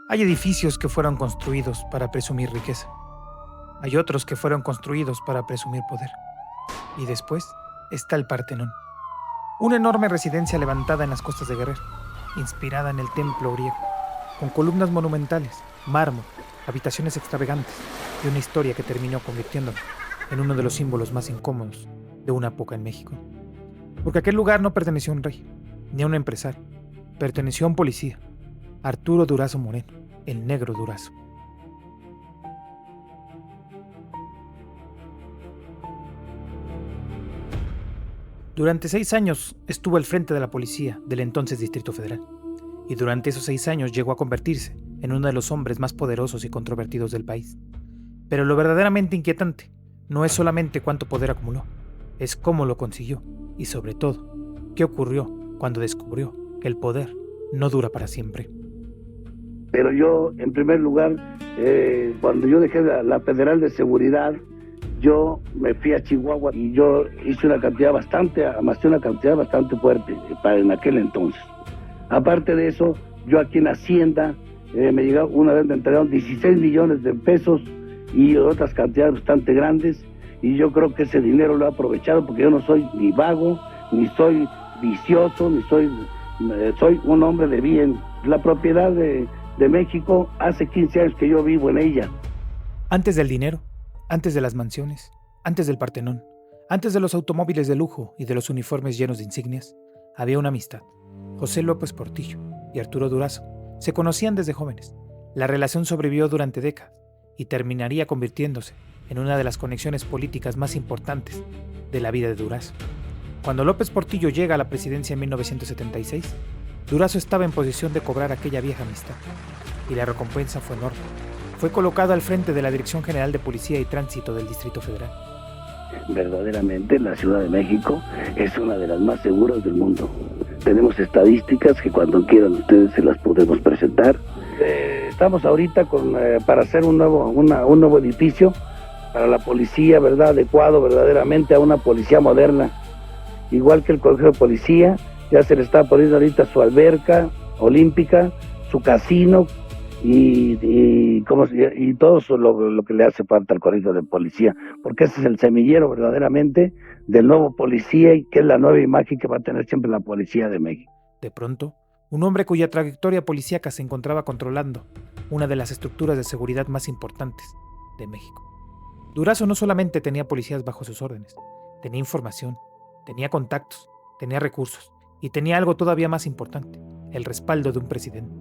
Hay edificios que fueron construidos para presumir riqueza. Hay otros que fueron construidos para presumir poder. Y después está el Partenón, una enorme residencia levantada en las costas de Guerrero, inspirada en el templo griego, con columnas monumentales, mármol, habitaciones extravagantes y una historia que terminó convirtiéndolo en uno de los símbolos más incómodos de una época en México. Porque aquel lugar no perteneció a un rey, ni a un empresario, perteneció a un policía, Arturo Durazo Moreno, el Negro Durazo. Durante 6 años estuvo al frente de la policía del entonces Distrito Federal, y durante esos 6 años llegó a convertirse en uno de los hombres más poderosos y controvertidos del país. Pero lo verdaderamente inquietante no es solamente cuánto poder acumuló, es cómo lo consiguió, y sobre todo, qué ocurrió cuando descubrió que el poder no dura para siempre. Pero yo, en primer lugar, cuando yo dejé la Federal de Seguridad, yo me fui a Chihuahua y yo amasé una cantidad bastante fuerte en aquel entonces. Aparte de eso, yo aquí en Hacienda, una vez me entregaron 16 millones de pesos y otras cantidades bastante grandes, y yo creo que ese dinero lo he aprovechado porque yo no soy ni vago, ni soy vicioso, soy un hombre de bien. La propiedad de México, hace 15 años que yo vivo en ella. Antes del dinero, antes de las mansiones, antes del Partenón, antes de los automóviles de lujo y de los uniformes llenos de insignias, había una amistad. José López Portillo y Arturo Durazo se conocían desde jóvenes. La relación sobrevivió durante décadas y terminaría convirtiéndose en una de las conexiones políticas más importantes de la vida de Durazo. Cuando López Portillo llega a la presidencia en 1976, Durazo estaba en posición de cobrar aquella vieja amistad, y la recompensa fue enorme. Fue colocado al frente de la Dirección General de Policía y Tránsito del Distrito Federal. Verdaderamente la Ciudad de México es una de las más seguras del mundo. Tenemos estadísticas que cuando quieran ustedes se las podemos presentar. Estamos ahorita para hacer un nuevo edificio para la policía, ¿verdad? Adecuado verdaderamente a una policía moderna. Igual que el Colegio de Policía, ya se le está poniendo ahorita su alberca olímpica, su casino y todo eso lo que le hace falta al Colegio de Policía, porque ese es el semillero verdaderamente del nuevo policía y que es la nueva imagen que va a tener siempre la Policía de México. De pronto, un hombre cuya trayectoria policíaca se encontraba controlando una de las estructuras de seguridad más importantes de México. Durazo no solamente tenía policías bajo sus órdenes, tenía información, tenía contactos, tenía recursos y tenía algo todavía más importante, el respaldo de un presidente.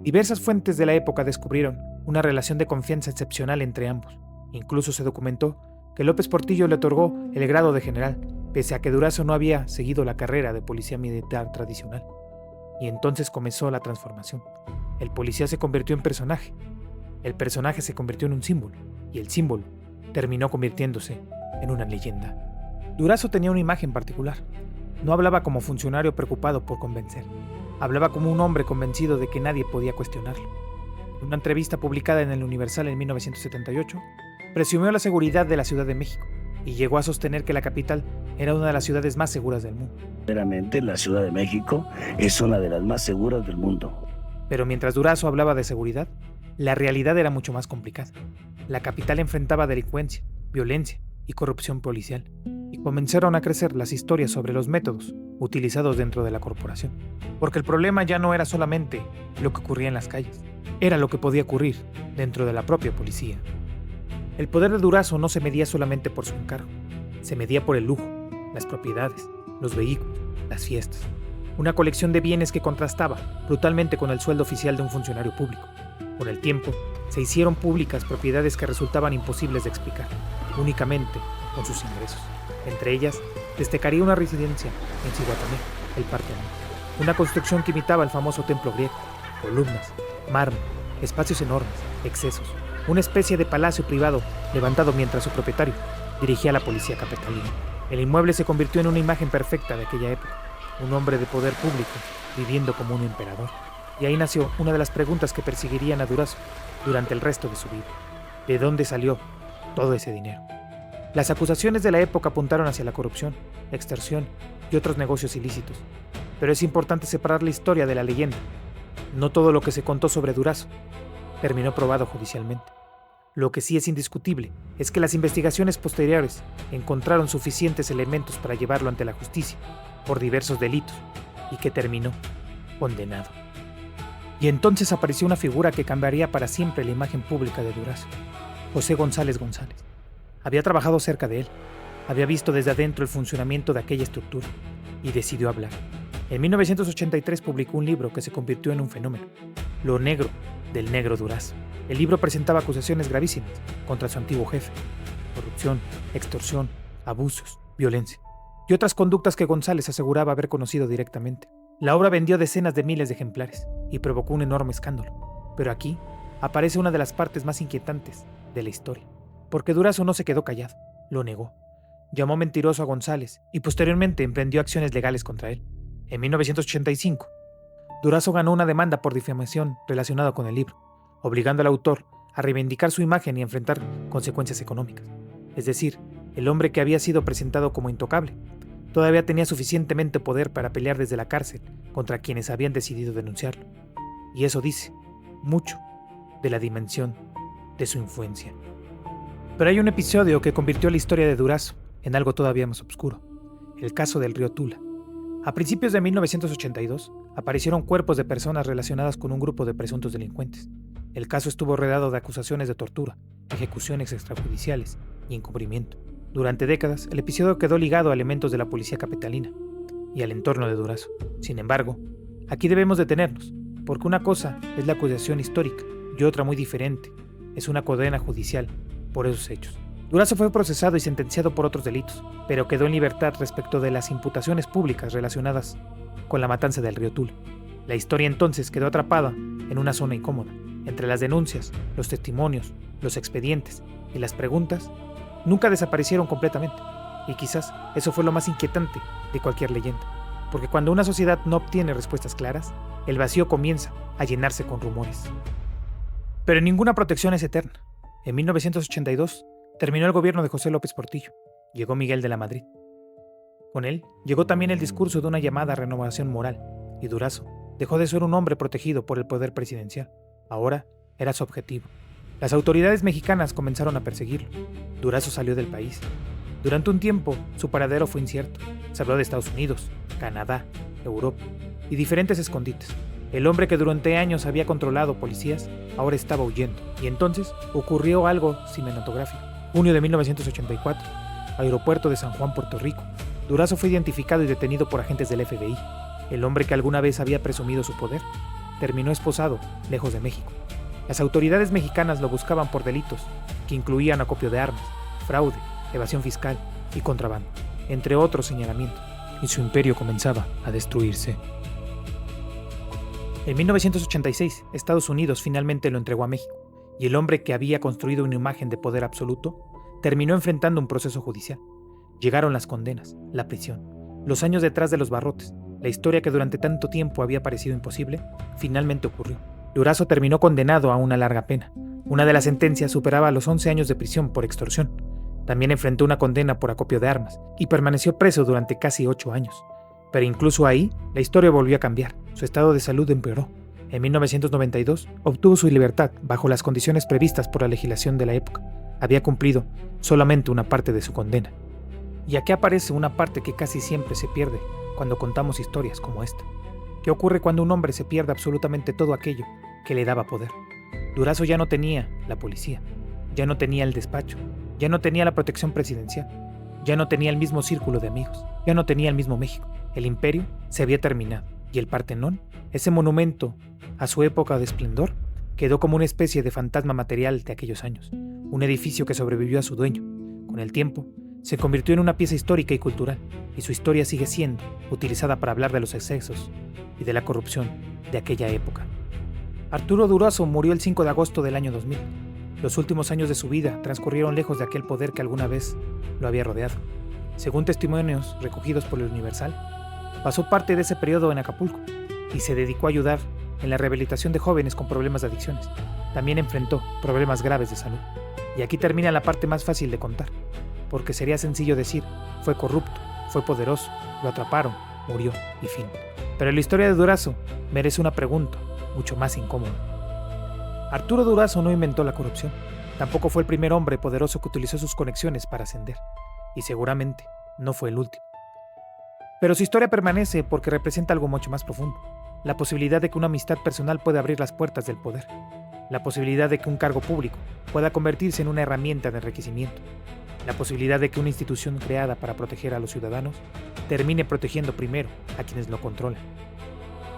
Diversas fuentes de la época descubrieron una relación de confianza excepcional entre ambos. Incluso se documentó que López Portillo le otorgó el grado de general, pese a que Durazo no había seguido la carrera de policía militar tradicional. Y entonces comenzó la transformación. El policía se convirtió en personaje, el personaje se convirtió en un símbolo, y el símbolo terminó convirtiéndose en una leyenda. Durazo tenía una imagen particular. No hablaba como funcionario preocupado por convencer. Hablaba como un hombre convencido de que nadie podía cuestionarlo. En una entrevista publicada en El Universal en 1978, presumió la seguridad de la Ciudad de México y llegó a sostener que la capital era una de las ciudades más seguras del mundo. Verdaderamente la Ciudad de México es una de las más seguras del mundo. Pero mientras Durazo hablaba de seguridad, la realidad era mucho más complicada. La capital enfrentaba delincuencia, violencia y corrupción policial, y comenzaron a crecer las historias sobre los métodos utilizados dentro de la corporación. Porque el problema ya no era solamente lo que ocurría en las calles, era lo que podía ocurrir dentro de la propia policía. El poder de Durazo no se medía solamente por su encargo, se medía por el lujo, las propiedades, los vehículos, las fiestas. Una colección de bienes que contrastaba brutalmente con el sueldo oficial de un funcionario público. Con el tiempo, se hicieron públicas propiedades que resultaban imposibles de explicar, únicamente con sus ingresos. Entre ellas, destacaría una residencia en Zihuatanejo, el Partenón, una construcción que imitaba el famoso templo griego, columnas, mármol, espacios enormes, excesos, una especie de palacio privado levantado mientras su propietario dirigía a la policía capitalina. El inmueble se convirtió en una imagen perfecta de aquella época, un hombre de poder público viviendo como un emperador. Y ahí nació una de las preguntas que perseguirían a Durazo durante el resto de su vida. ¿De dónde salió todo ese dinero? Las acusaciones de la época apuntaron hacia la corrupción, extorsión y otros negocios ilícitos. Pero es importante separar la historia de la leyenda. No todo lo que se contó sobre Durazo terminó probado judicialmente. Lo que sí es indiscutible es que las investigaciones posteriores encontraron suficientes elementos para llevarlo ante la justicia por diversos delitos y que terminó condenado. Y entonces apareció una figura que cambiaría para siempre la imagen pública de Durazo: José González González. Había trabajado cerca de él, había visto desde adentro el funcionamiento de aquella estructura y decidió hablar. En 1983 publicó un libro que se convirtió en un fenómeno: Lo negro del negro Durazo. El libro presentaba acusaciones gravísimas contra su antiguo jefe: corrupción, extorsión, abusos, violencia y otras conductas que González aseguraba haber conocido directamente. La obra vendió decenas de miles de ejemplares y provocó un enorme escándalo. Pero aquí aparece una de las partes más inquietantes de la historia, porque Durazo no se quedó callado, lo negó. Llamó mentiroso a González y posteriormente emprendió acciones legales contra él. En 1985, Durazo ganó una demanda por difamación relacionada con el libro, obligando al autor a reivindicar su imagen y enfrentar consecuencias económicas. Es decir, el hombre que había sido presentado como intocable todavía tenía suficientemente poder para pelear desde la cárcel contra quienes habían decidido denunciarlo. Y eso dice mucho de la dimensión de su influencia. Pero hay un episodio que convirtió la historia de Durazo en algo todavía más oscuro: el caso del río Tula. A principios de 1982, aparecieron cuerpos de personas relacionadas con un grupo de presuntos delincuentes. El caso estuvo rodeado de acusaciones de tortura, ejecuciones extrajudiciales y encubrimiento. Durante décadas, el episodio quedó ligado a elementos de la policía capitalina y al entorno de Durazo. Sin embargo, aquí debemos detenernos, porque una cosa es la acusación histórica y otra muy diferente es una condena judicial por esos hechos. Durazo fue procesado y sentenciado por otros delitos, pero quedó en libertad respecto de las imputaciones públicas relacionadas con la matanza del río Tula. La historia entonces quedó atrapada en una zona incómoda. Entre las denuncias, los testimonios, los expedientes y las preguntas, nunca desaparecieron completamente. Y quizás eso fue lo más inquietante de cualquier leyenda, porque cuando una sociedad no obtiene respuestas claras, el vacío comienza a llenarse con rumores. Pero ninguna protección es eterna. En 1982, terminó el gobierno de José López Portillo. Llegó Miguel de la Madrid. Con él llegó también el discurso de una llamada renovación moral, y Durazo dejó de ser un hombre protegido por el poder presidencial. Ahora era su objetivo. Las autoridades mexicanas comenzaron a perseguirlo. Durazo salió del país. Durante un tiempo, su paradero fue incierto. Se habló de Estados Unidos, Canadá, Europa y diferentes escondites. El hombre que durante años había controlado policías ahora estaba huyendo. Y entonces ocurrió algo cinematográfico. Junio de 1984, aeropuerto de San Juan, Puerto Rico. Durazo fue identificado y detenido por agentes del FBI. El hombre que alguna vez había presumido su poder terminó esposado lejos de México. Las autoridades mexicanas lo buscaban por delitos que incluían acopio de armas, fraude, evasión fiscal y contrabando, entre otros señalamientos, y su imperio comenzaba a destruirse. En 1986, Estados Unidos finalmente lo entregó a México, y el hombre que había construido una imagen de poder absoluto terminó enfrentando un proceso judicial. Llegaron las condenas, la prisión, los años detrás de los barrotes. La historia que durante tanto tiempo había parecido imposible, finalmente ocurrió. Durazo terminó condenado a una larga pena. Una de las sentencias superaba los 11 años de prisión por extorsión. También enfrentó una condena por acopio de armas y permaneció preso durante casi 8 años. Pero incluso ahí, la historia volvió a cambiar. Su estado de salud empeoró. En 1992, obtuvo su libertad bajo las condiciones previstas por la legislación de la época. Había cumplido solamente una parte de su condena. Y aquí aparece una parte que casi siempre se pierde cuando contamos historias como esta. ¿Qué ocurre cuando un hombre se pierde absolutamente todo aquello que le daba poder? Durazo ya no tenía la policía, ya no tenía el despacho, ya no tenía la protección presidencial, ya no tenía el mismo círculo de amigos, ya no tenía el mismo México. El imperio se había terminado y el Partenón, ese monumento a su época de esplendor, quedó como una especie de fantasma material de aquellos años, un edificio que sobrevivió a su dueño. Con el tiempo, se convirtió en una pieza histórica y cultural, y su historia sigue siendo utilizada para hablar de los excesos y de la corrupción de aquella época. Arturo Durazo murió el 5 de agosto del año 2000. Los últimos años de su vida transcurrieron lejos de aquel poder que alguna vez lo había rodeado. Según testimonios recogidos por el Universal, pasó parte de ese periodo en Acapulco y se dedicó a ayudar en la rehabilitación de jóvenes con problemas de adicciones. También enfrentó problemas graves de salud. Y aquí termina la parte más fácil de contar, porque sería sencillo decir, fue corrupto, fue poderoso, lo atraparon, murió y fin. Pero la historia de Durazo merece una pregunta mucho más incómodo. Arturo Durazo no inventó la corrupción, tampoco fue el primer hombre poderoso que utilizó sus conexiones para ascender, y seguramente no fue el último. Pero su historia permanece porque representa algo mucho más profundo, la posibilidad de que una amistad personal pueda abrir las puertas del poder, la posibilidad de que un cargo público pueda convertirse en una herramienta de enriquecimiento, la posibilidad de que una institución creada para proteger a los ciudadanos termine protegiendo primero a quienes lo controlan.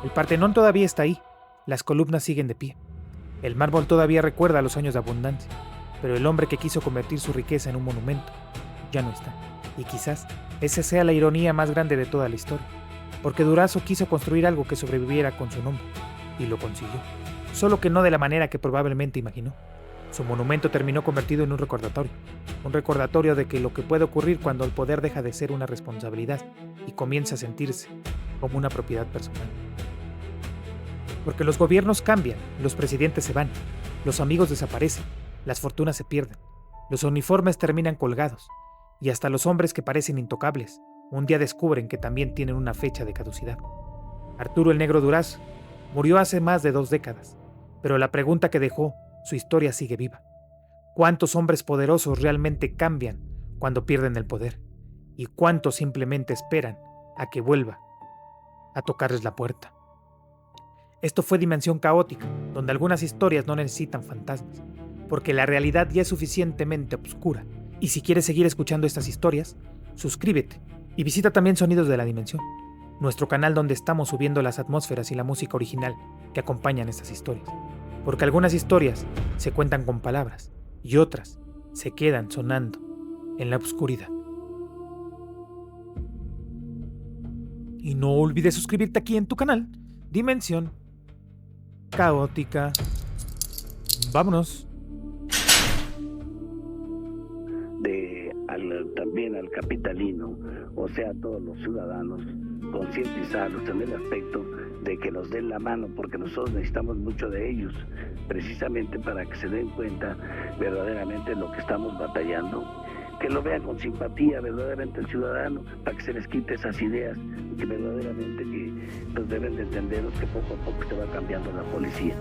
El Partenón todavía está ahí, las columnas siguen de pie, el mármol todavía recuerda los años de abundancia, pero el hombre que quiso convertir su riqueza en un monumento ya no está. Y quizás esa sea la ironía más grande de toda la historia, porque Durazo quiso construir algo que sobreviviera con su nombre, y lo consiguió, solo que no de la manera que probablemente imaginó. Su monumento terminó convertido en un recordatorio de que lo que puede ocurrir cuando el poder deja de ser una responsabilidad y comienza a sentirse como una propiedad personal. Porque los gobiernos cambian, los presidentes se van, los amigos desaparecen, las fortunas se pierden, los uniformes terminan colgados, y hasta los hombres que parecen intocables, un día descubren que también tienen una fecha de caducidad. Arturo el Negro Durazo murió hace más de 2 décadas, pero la pregunta que dejó, su historia sigue viva. ¿Cuántos hombres poderosos realmente cambian cuando pierden el poder? ¿Y cuántos simplemente esperan a que vuelva a tocarles la puerta? Esto fue Dimensión Caótica, donde algunas historias no necesitan fantasmas, porque la realidad ya es suficientemente oscura. Y si quieres seguir escuchando estas historias, suscríbete y visita también Sonidos de la Dimensión, nuestro canal donde estamos subiendo las atmósferas y la música original que acompañan estas historias. Porque algunas historias se cuentan con palabras y otras se quedan sonando en la oscuridad. Y no olvides suscribirte aquí en tu canal, Dimensión Caótica. Vámonos. También al capitalino, o sea, a todos los ciudadanos, concientizarlos en el aspecto de que nos den la mano, porque nosotros necesitamos mucho de ellos, precisamente para que se den cuenta verdaderamente lo que estamos batallando, que lo vean con simpatía verdaderamente el ciudadano, para que se les quite esas ideas, que verdaderamente que pues deben de entenderos que poco a poco se va cambiando la policía.